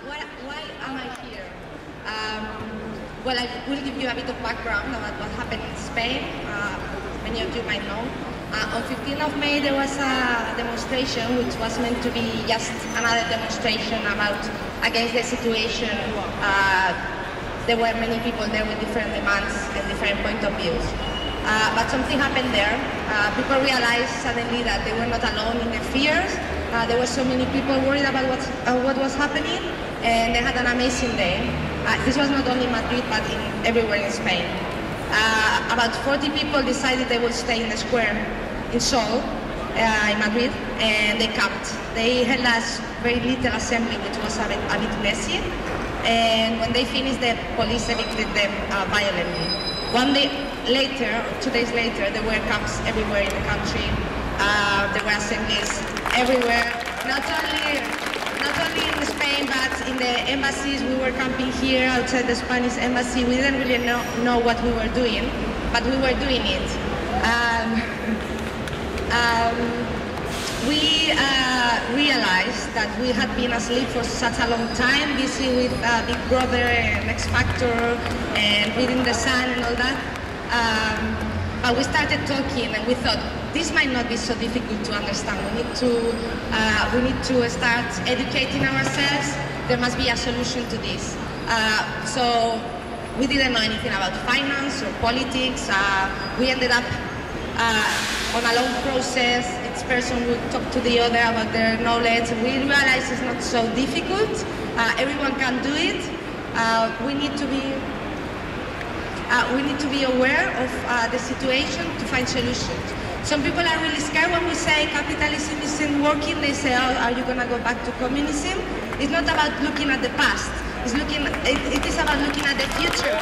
Why am I here? Well, I will give you a bit of background about what happened in Spain. Many of you might know. On 15th of May, there was a demonstration which was meant to be just another demonstration against the situation. There were many people there with different demands and different point of views. But something happened there. People realized suddenly that they were not alone in their fears. There were so many people worried about what was happening, and they had an amazing day. This was not only in Madrid, but everywhere in Spain. About 40 people decided they would stay in the square in Sol, in Madrid, and they camped. They held a very little assembly, which was a bit messy, and when they finished, the police evicted them violently. 1 day later, or 2 days later, there were camps everywhere in the country. There were assemblies everywhere, not only in Spain, but in the embassies. We were camping here outside the Spanish embassy. We didn't really know what we were doing, but we were doing it. We realized that we had been asleep for such a long time, busy with Big Brother and X Factor and reading The Sun and all that. But we started talking, and we thought, this might not be so difficult to understand. We need to start educating ourselves. There must be a solution to this. So we didn't know anything about finance or politics. We ended up on a long process. Each person would talk to the other about their knowledge. We realized it's not so difficult. Everyone can do it. We need to be aware of the situation to find solutions. Some people are really scared when we say capitalism isn't working. They say, oh, are you going to go back to communism? It's not about looking at the past. It is about looking at the future.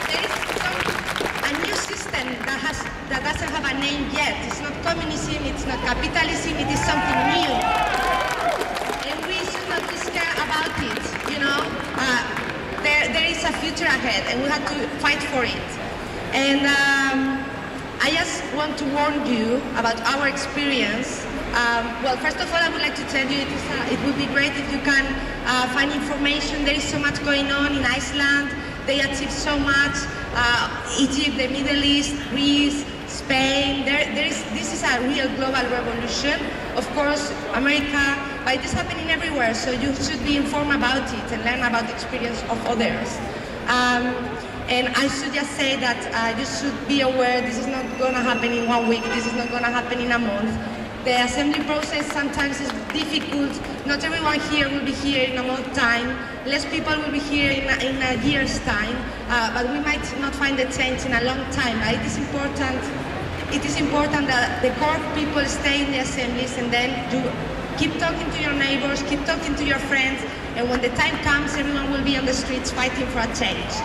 There is a new system that doesn't have a name yet. It's not communism, it's not capitalism, it is something new. And we should not be scared about it, you know? There is a future ahead, and we have to fight for it. And I just want to warn you about our experience. Well, first of all, I would like to tell you it would be great if you can find information. There is so much going on in Iceland. They achieved so much. Egypt, the Middle East, Greece, Spain. This is a real global revolution. Of course, America, but it is happening everywhere, so you should be informed about it and learn about the experience of others. And I should just say that you should be aware this is not going to happen in 1 week, this is not going to happen in a month. The assembly process sometimes is difficult. Not everyone here will be here in a month's time. Less people will be here in a year's time. But we might not find the change in a long time. It is important that the core people stay in the assemblies, and then you keep talking to your neighbors, keep talking to your friends, and when the time comes, everyone will be on the streets fighting for a change.